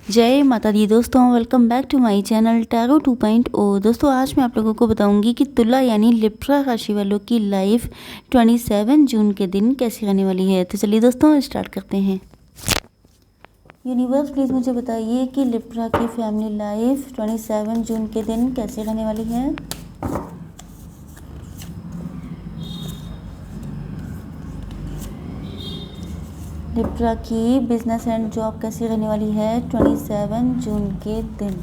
जय माता दी दोस्तों, welcome back to my channel tarot 2.0। दोस्तों आज मैं आप लोगों को बताऊंगी कि तुला यानी लिब्रा राशि वालों की लाइफ 27 जून के दिन कैसी रहने वाली है। तो चलिए दोस्तों स्टार्ट करते हैं। यूनिवर्स प्लीज़ मुझे बताइए कि लिब्रा की फैमिली लाइफ 27 जून के दिन कैसी रहने वाली है। लिब्रा की बिजनेस एंड जॉब कैसी रहने वाली है 27 जून के दिन।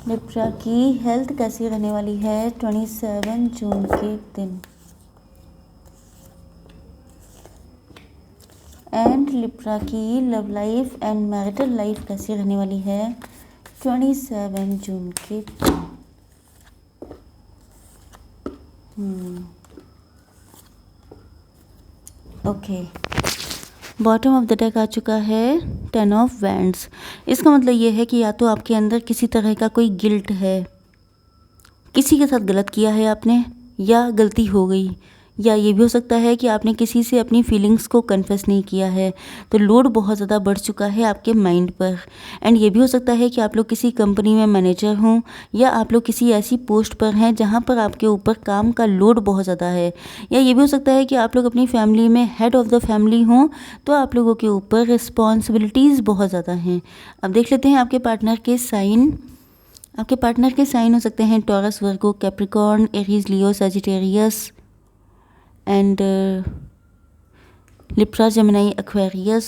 लिब्रा की हेल्थ कैसी रहने वाली है 27 जून के दिन। एंड लिब्रा की love life and marital life कैसी रहने वाली है 27 जून के दिन। Okay, bottom of the deck आ चुका है 10 ऑफ वैंड्स। इसका मतलब ये है कि या तो आपके अंदर किसी तरह का कोई गिल्ट है, किसी के साथ गलत किया है आपने या गलती हो गई, या ये भी हो सकता है कि आपने किसी से अपनी फीलिंग्स को कन्फेस नहीं किया है, तो लोड बहुत ज़्यादा बढ़ चुका है आपके माइंड पर। एंड ये भी हो सकता है कि आप लोग किसी कंपनी में मैनेजर हों या आप लोग किसी ऐसी पोस्ट पर हैं जहाँ पर आपके ऊपर काम का लोड बहुत ज़्यादा है, या ये भी हो सकता है कि आप लोग अपनी फैमिली में हेड ऑफ़ द फैमिली हों, तो आप लोगों के ऊपर रिस्पॉन्सिबिलिटीज़ बहुत ज़्यादा हैं। अब देख लेते हैं आपके पार्टनर के साइन। आपके पार्टनर के साइन हो सकते हैं taurus, Virgo, Capricorn, Aries, Leo, Sagittarius and Libra, Gemini, Aquarius.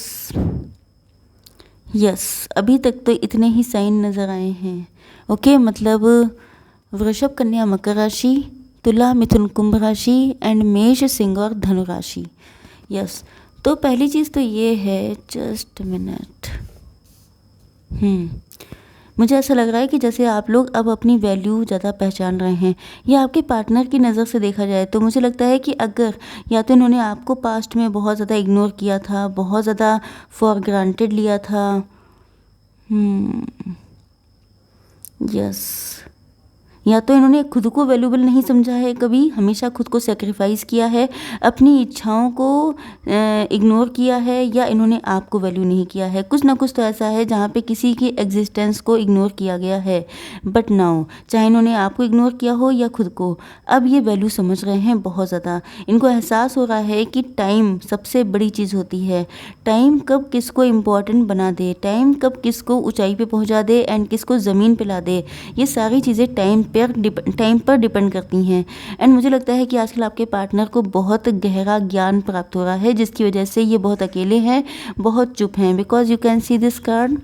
Yes, अभी तक तो इतने ही साइन नज़र आए हैं। ओके, मतलब वृषभ, कन्या, मकर राशि, तुला, मिथुन, कुंभ राशि एंड मेष, सिंह और धनु राशि। यस, तो पहली चीज़ तो ये है, जस्ट मिनट, मुझे ऐसा लग रहा है कि जैसे आप लोग अब अपनी वैल्यू ज़्यादा पहचान रहे हैं, या आपके पार्टनर की नज़र से देखा जाए तो मुझे लगता है कि अगर या तो इन्होंने आपको पास्ट में बहुत ज़्यादा इग्नोर किया था, बहुत ज़्यादा फॉर ग्रांटेड लिया था। यस, या तो इन्होंने खुद को वैल्यूबल नहीं समझा है, कभी हमेशा खुद को सेक्रीफाइस किया है, अपनी इच्छाओं को इग्नोर किया है, या इन्होंने आपको वैल्यू नहीं किया है। कुछ ना कुछ तो ऐसा है जहाँ पे किसी की एग्जिस्टेंस को इग्नोर किया गया है। बट नाउ, चाहे इन्होंने आपको इग्नोर किया हो या खुद को, अब ये वैल्यू समझ रहे हैं बहुत ज़्यादा। इनको एहसास हो रहा है कि टाइम सबसे बड़ी चीज़ होती है। टाइम कब किसको इम्पोर्टेंट बना दे, टाइम कब किसको ऊंचाई पे पहुंचा दे एंड किसको ज़मीन पे ला दे, ये सारी चीज़ें टाइम पर डिपेंड करती हैं। एंड मुझे लगता है कि आजकल आपके पार्टनर को बहुत गहरा ज्ञान प्राप्त हो रहा है, जिसकी वजह से ये बहुत अकेले हैं, बहुत चुप हैं। Because you can see this card,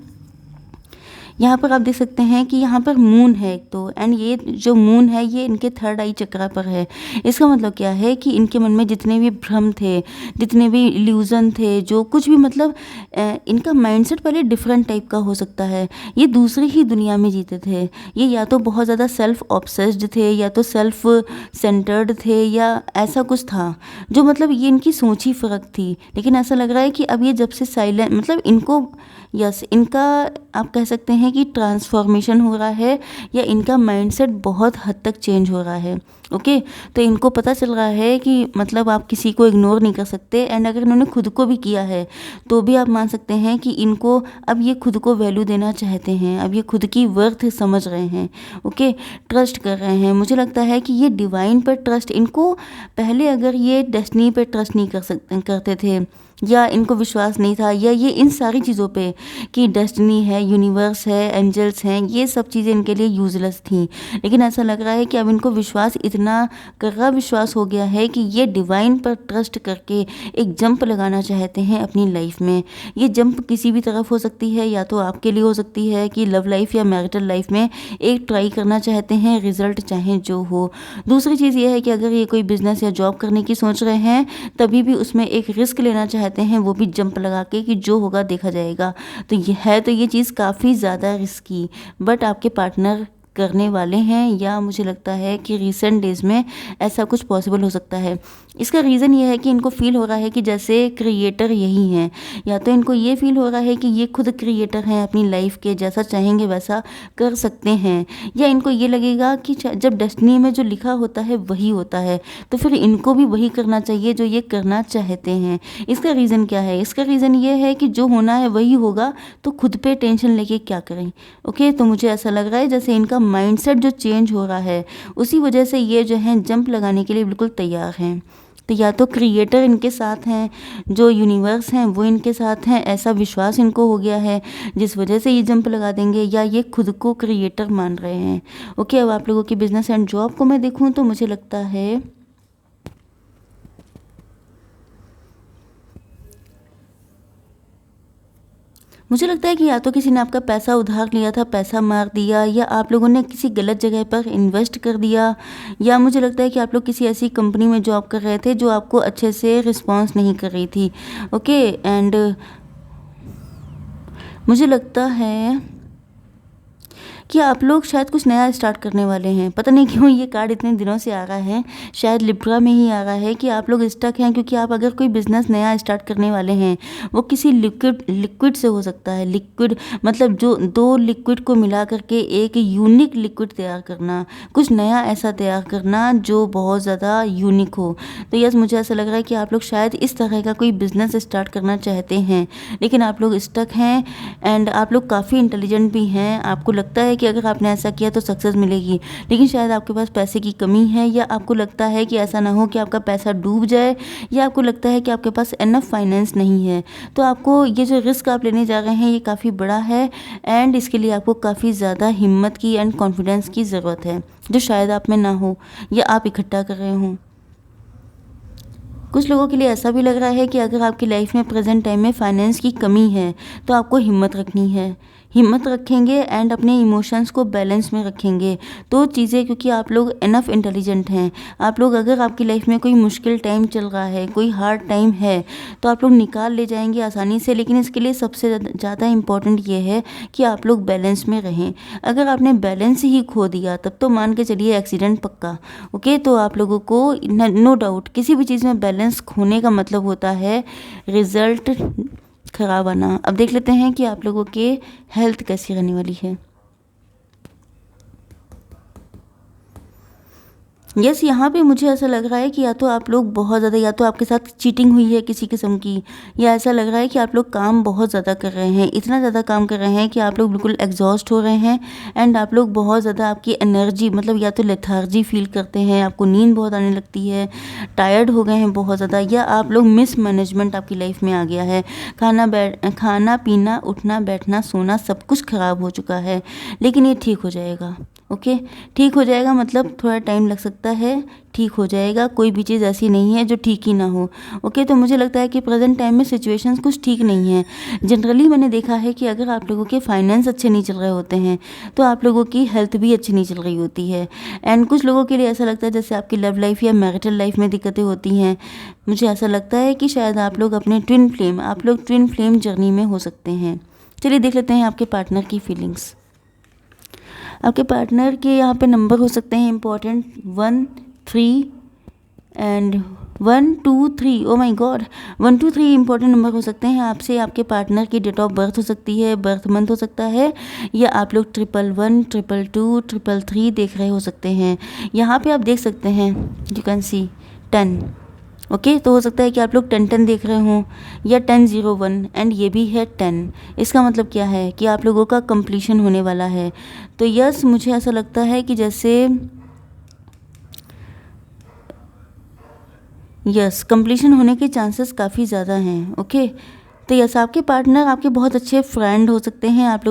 यहाँ पर आप देख सकते हैं कि यहाँ पर मून है एक तो, एंड ये जो मून है ये इनके थर्ड आई चक्रा पर है। इसका मतलब क्या है कि इनके मन में जितने भी भ्रम थे, जितने भी इल्यूज़न थे, जो कुछ भी, मतलब इनका माइंडसेट पहले डिफरेंट टाइप का हो सकता है। ये दूसरी ही दुनिया में जीते थे। ये या तो बहुत ज़्यादा सेल्फ ऑब्सेस्ड थे, या तो सेल्फ सेंटर्ड थे, या ऐसा कुछ था जो, मतलब ये इनकी सोच ही फ़र्क थी। लेकिन ऐसा लग रहा है कि अब ये जब से साइलेंट, मतलब इनको, यस, इनका आप कह सकते हैं कि ट्रांसफॉर्मेशन हो रहा है, या इनका माइंडसेट बहुत हद तक चेंज हो रहा है। ओके, तो इनको पता चल रहा है कि मतलब आप किसी को इग्नोर नहीं कर सकते। एंड अगर इन्होंने खुद को भी किया है तो भी आप मान सकते हैं कि इनको अब ये खुद को वैल्यू देना चाहते हैं, अब ये खुद की वर्थ समझ रहे हैं। ओके, ट्रस्ट कर रहे हैं। मुझे लगता है कि ये डिवाइन पर ट्रस्ट, इनको पहले अगर ये डेस्टिनी पर ट्रस्ट नहीं करते थे, या इनको विश्वास नहीं था, या ये इन सारी चीज़ों पे कि डेस्टिनी है, यूनिवर्स है, एंजल्स हैं, ये सब चीज़ें इनके लिए यूजलेस थी। लेकिन ऐसा लग रहा है कि अब इनको विश्वास, इतना कर्रा विश्वास हो गया है कि ये डिवाइन पर ट्रस्ट करके एक जंप लगाना चाहते हैं अपनी लाइफ में। ये जंप किसी भी तरफ हो सकती है, या तो आपके लिए हो सकती है कि लव लाइफ या मैरिटल लाइफ में एक ट्राई करना चाहते हैं, रिजल्ट चाहे जो हो। दूसरी चीज़ ये है कि अगर ये कोई बिजनेस या जॉब करने की सोच रहे हैं, तभी भी उसमें एक रिस्क लेना चाहते हैं, वो भी जंप लगा के कि जो होगा देखा जाएगा। तो ये है, तो ये चीज़ काफ़ी ज़्यादा रिस्की, बट आपके पार्टनर करने वाले हैं, या मुझे लगता है कि रिसेंट डेज़ में ऐसा कुछ पॉसिबल हो सकता है। इसका रीज़न ये है कि इनको फ़ील हो रहा है कि जैसे क्रिएटर यही हैं, या तो इनको ये फ़ील हो रहा है कि ये खुद क्रिएटर हैं अपनी लाइफ के, जैसा चाहेंगे वैसा कर सकते हैं, या इनको ये लगेगा कि जब डेस्टिनी में जो लिखा होता है वही होता है, तो फिर इनको भी वही करना चाहिए जो ये करना चाहते हैं। इसका रीज़न क्या है? इसका रीज़न ये है कि जो होना है वही होगा, तो खुद पे टेंशन लेके क्या करें। ओके, तो मुझे ऐसा लग रहा है जैसे इनका माइंडसेट जो चेंज हो रहा है, उसी वजह से ये जो है जंप लगाने के लिए बिल्कुल तैयार हैं। तो या तो क्रिएटर इनके साथ हैं, जो यूनिवर्स हैं वो इनके साथ हैं, ऐसा विश्वास इनको हो गया है जिस वजह से ये जंप लगा देंगे, या ये खुद को क्रिएटर मान रहे हैं। ओके, अब आप लोगों की बिजनेस एंड जॉब को मैं देखूं तो मुझे लगता है कि या तो किसी ने आपका पैसा उधार लिया था, पैसा मार दिया, या आप लोगों ने किसी गलत जगह पर इन्वेस्ट कर दिया, या मुझे लगता है कि आप लोग किसी ऐसी कंपनी में जॉब कर रहे थे जो आपको अच्छे से रिस्पॉन्स नहीं कर रही थी। ओके, एंड मुझे लगता है कि आप लोग शायद कुछ नया स्टार्ट करने वाले हैं। पता नहीं क्यों ये कार्ड इतने दिनों से आ रहा है, शायद लिब्रा में ही आ रहा है कि आप लोग स्टक हैं, क्योंकि आप अगर कोई बिज़नेस नया स्टार्ट करने वाले हैं, वो किसी लिक्विड से हो सकता है। लिक्विड मतलब जो दो लिक्विड को मिला करके एक यूनिक लिक्विड तैयार करना, कुछ नया ऐसा तैयार करना जो बहुत ज़्यादा यूनिक हो। तो यस, मुझे ऐसा लग रहा है कि आप लोग शायद इस तरह का कोई बिज़नेस स्टार्ट करना चाहते हैं, लेकिन आप लोग स्टक हैं। एंड आप लोग काफ़ी इंटेलिजेंट भी हैं, आपको लगता है कि अगर आपने ऐसा किया तो सक्सेस मिलेगी, लेकिन शायद आपके पास पैसे की कमी है, या आपको लगता है कि ऐसा ना हो कि आपका पैसा डूब जाए, या आपको लगता है कि आपके पास इनफ फाइनेंस नहीं है। तो आपको ये जो रिस्क आप लेने जा रहे हैं ये काफ़ी बड़ा है, एंड इसके लिए आपको काफ़ी ज़्यादा हिम्मत की एंड कॉन्फिडेंस की ज़रूरत है, जो शायद आप में ना हो या आप इकट्ठा कर रहे हों। कुछ लोगों के लिए ऐसा भी लग रहा है कि अगर आपकी लाइफ में प्रेजेंट टाइम में फाइनेंस की कमी है, तो आपको हिम्मत रखनी है, हिम्मत रखेंगे एंड अपने इमोशंस को बैलेंस में रखेंगे तो चीज़ें, क्योंकि आप लोग इनफ इंटेलिजेंट हैं। आप लोग अगर आपकी लाइफ में कोई मुश्किल टाइम चल रहा है, कोई हार्ड टाइम है, तो आप लोग निकाल ले जाएंगे आसानी से, लेकिन इसके लिए सबसे ज़्यादा इम्पॉर्टेंट ये है कि आप लोग बैलेंस में रहें। अगर आपने बैलेंस ही खो दिया तब तो मान के चलिए एक्सीडेंट पक्का। ओके, तो आप लोगों को नो डाउट किसी भी चीज़ में बैलेंस खोने का मतलब होता है रिजल्ट खराब आना। अब देख लेते हैं कि आप लोगों के हेल्थ कैसी रहने वाली है। यस, यहाँ पे मुझे ऐसा लग रहा है कि या तो आप लोग बहुत ज़्यादा, या तो आपके साथ चीटिंग हुई है किसी किस्म की, या ऐसा लग रहा है कि आप लोग काम बहुत ज़्यादा कर रहे हैं, इतना ज़्यादा काम कर रहे हैं कि आप लोग बिल्कुल एग्जॉस्ट हो रहे हैं, एंड आप लोग बहुत ज़्यादा आपकी एनर्जी मतलब या तो लेथार्जी फील करते हैं, आपको नींद बहुत आने लगती है, टायर्ड हो गए हैं बहुत ज़्यादा, या आप लोग मिसमैनेजमेंट आपकी लाइफ में आ गया है। खाना पीना, उठना बैठना सोना सब कुछ ख़राब हो चुका है, लेकिन ये ठीक हो जाएगा। ओके, ठीक हो जाएगा मतलब थोड़ा टाइम लग सकता है, ठीक हो जाएगा। कोई भी चीज़ ऐसी नहीं है जो ठीक ही ना हो। ओके, तो मुझे लगता है कि प्रेजेंट टाइम में सिचुएशंस कुछ ठीक नहीं है। जनरली मैंने देखा है कि अगर आप लोगों के फाइनेंस अच्छे नहीं चल रहे होते हैं तो आप लोगों की हेल्थ भी अच्छी नहीं चल रही होती है, एंड कुछ लोगों के लिए ऐसा लगता है जैसे आपकी लव लाइफ या मैरिटल लाइफ में दिक्कतें होती हैं। मुझे ऐसा लगता है कि शायद आप लोग ट्विन फ्लेम जर्नी में हो सकते हैं। चलिए देख लेते हैं आपके पार्टनर की फीलिंग्स। आपके पार्टनर के यहाँ पे नंबर हो सकते हैं important 1 3 and 1 2 3। Oh my God, 1 2 3 important number हो सकते हैं आपसे। आपके पार्टनर की डेट ऑफ बर्थ हो सकती है, बर्थ मंथ हो सकता है, या आप लोग 111 222 333 देख रहे हो सकते हैं। यहाँ पे आप देख सकते हैं, यू कैन सी 10। ओके, तो हो सकता है कि आप लोग 10 देख रहे हों, या 1001, एंड ये भी है 10। इसका मतलब क्या है कि आप लोगों का कंप्लीशन होने वाला है। तो यस, मुझे ऐसा लगता है कि जैसे यस, कंप्लीशन होने के चांसेस काफ़ी ज़्यादा हैं। ओके, तो यस, आपके पार्टनर आपके बहुत अच्छे फ्रेंड हो सकते हैं, आप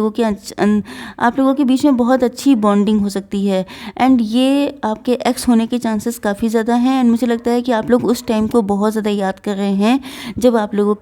लोगों के बीच में बहुत अच्छी बॉन्डिंग हो सकती है, एंड ये आपके एक्स होने के चांसेस काफ़ी ज़्यादा हैं। एंड मुझे लगता है कि आप लोग उस टाइम को बहुत ज़्यादा याद कर रहे हैं जब आप लोगों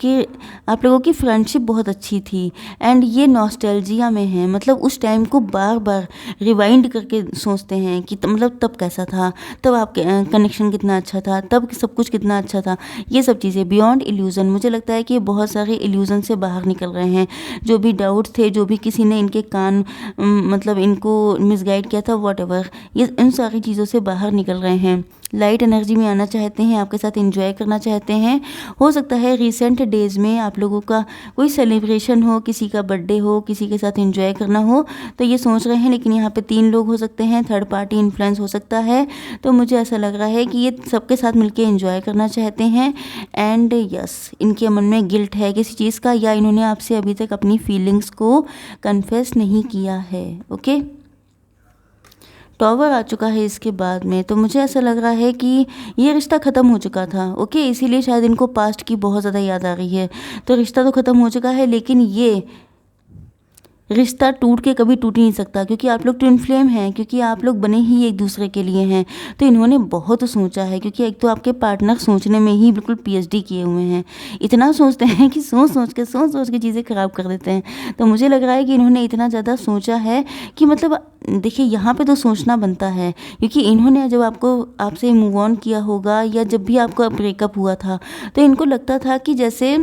की फ्रेंडशिप बहुत अच्छी थी, एंड ये नॉस्टैल्जिया में है, मतलब उस टाइम को बार बार रिवाइंड करके सोचते हैं कि मतलब तब कैसा था, तब आपके कनेक्शन कितना अच्छा था, तब सब कुछ कितना अच्छा था। ये सब चीज़ें बियॉन्ड इल्यूज़न, मुझे लगता है कि बहुत सारे इल्यूज़न से बाहर निकल रहे हैं। जो भी डाउट्स थे, जो भी किसी ने इनके कान मतलब इनको मिसगाइड किया था, व्हाटएवर, ये इन सारी चीज़ों से बाहर निकल रहे हैं। लाइट एनर्जी में आना चाहते हैं, आपके साथ एंजॉय करना चाहते हैं। हो सकता है रिसेंट डेज़ में आप लोगों का कोई सेलिब्रेशन हो, किसी का बर्थडे हो, किसी के साथ एंजॉय करना हो, तो ये सोच रहे हैं। लेकिन यहाँ पे 3 लोग हो सकते हैं, थर्ड पार्टी इन्फ्लुएंस हो सकता है। तो मुझे ऐसा लग रहा है कि ये सबके साथ मिलके एंजॉय करना चाहते हैं। एंड यस, इनके मन में गिल्ट है किसी चीज़ का, या इन्होंने आपसे अभी तक अपनी फीलिंग्स को कन्फेस नहीं किया है। ओके, टॉवर आ चुका है इसके बाद में, तो मुझे ऐसा लग रहा है कि ये रिश्ता ख़त्म हो चुका था। ओके, इसीलिए शायद इनको पास्ट की बहुत ज़्यादा याद आ रही है। तो रिश्ता तो ख़त्म हो चुका है, लेकिन ये रिश्ता टूट के कभी टूट ही नहीं सकता, क्योंकि आप लोग ट्विन फ्लेम हैं, क्योंकि आप लोग बने ही एक दूसरे के लिए हैं। तो इन्होंने बहुत सोचा है, क्योंकि एक तो आपके पार्टनर सोचने में ही बिल्कुल पीएचडी किए हुए हैं। इतना सोचते हैं कि सोच सोच के चीज़ें ख़राब कर देते हैं। तो मुझे लग रहा है कि इन्होंने इतना ज़्यादा सोचा है कि मतलब देखिए, यहाँ पे तो सोचना बनता है, क्योंकि इन्होंने जब आपसे मूव ऑन किया होगा, या जब भी आपका ब्रेकअप हुआ था, तो इनको लगता था कि जैसे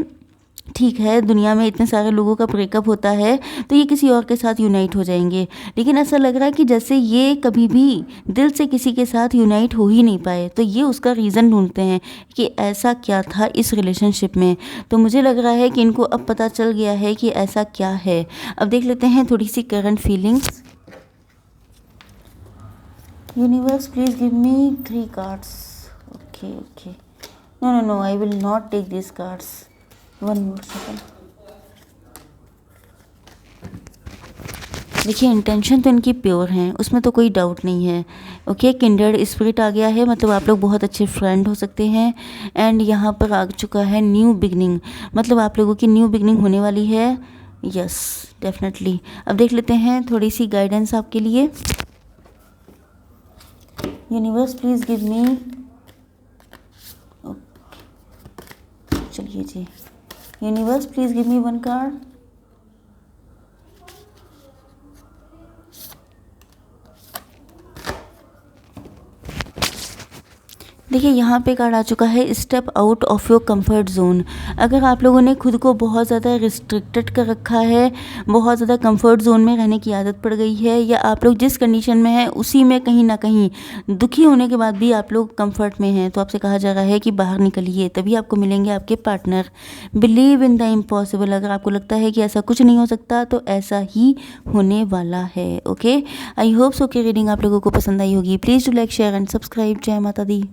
ठीक है, दुनिया में इतने सारे लोगों का ब्रेकअप होता है, तो ये किसी और के साथ यूनाइट हो जाएंगे। लेकिन ऐसा लग रहा है कि जैसे ये कभी भी दिल से किसी के साथ यूनाइट हो ही नहीं पाए। तो ये उसका रीज़न ढूंढते हैं कि ऐसा क्या था इस रिलेशनशिप में। तो मुझे लग रहा है कि इनको अब पता चल गया है कि ऐसा क्या है। अब देख लेते हैं थोड़ी सी current feelings. Universe, please give me 3 cards. Okay, no, I will not take this cards. 1 more second। देखिए, इंटेंशन तो इनकी प्योर है, उसमें तो कोई डाउट नहीं है। ओके, किंडर्ड स्पिरिट आ गया है, मतलब आप लोग बहुत अच्छे फ्रेंड हो सकते हैं। एंड यहाँ पर आ चुका है न्यू बिगनिंग, मतलब आप लोगों की न्यू बिगनिंग होने वाली है। Yes, definitely. अब देख लेते हैं थोड़ी सी गाइडेंस आपके लिए। यूनिवर्स, प्लीज़ गिव मी, चलिए जी, universe please give me 1 card. देखिए, यहाँ पे कार्ड आ चुका है step out of your comfort zone. अगर आप लोगों ने खुद को बहुत ज़्यादा रिस्ट्रिक्टेड कर रखा है, बहुत ज़्यादा कंफर्ट जोन में रहने की आदत पड़ गई है, या आप लोग जिस कंडीशन में हैं उसी में कहीं ना कहीं दुखी होने के बाद भी आप लोग कंफर्ट में हैं, तो आपसे कहा जा रहा है कि बाहर निकलिए, तभी आपको मिलेंगे आपके partner. Believe in the impossible. अगर आपको लगता है कि ऐसा कुछ नहीं हो सकता, तो ऐसा ही होने वाला है। ओके, आई होप सो कि रीडिंग आप लोगों को पसंद आई होगी। Please do like, share and subscribe. जय माता दी।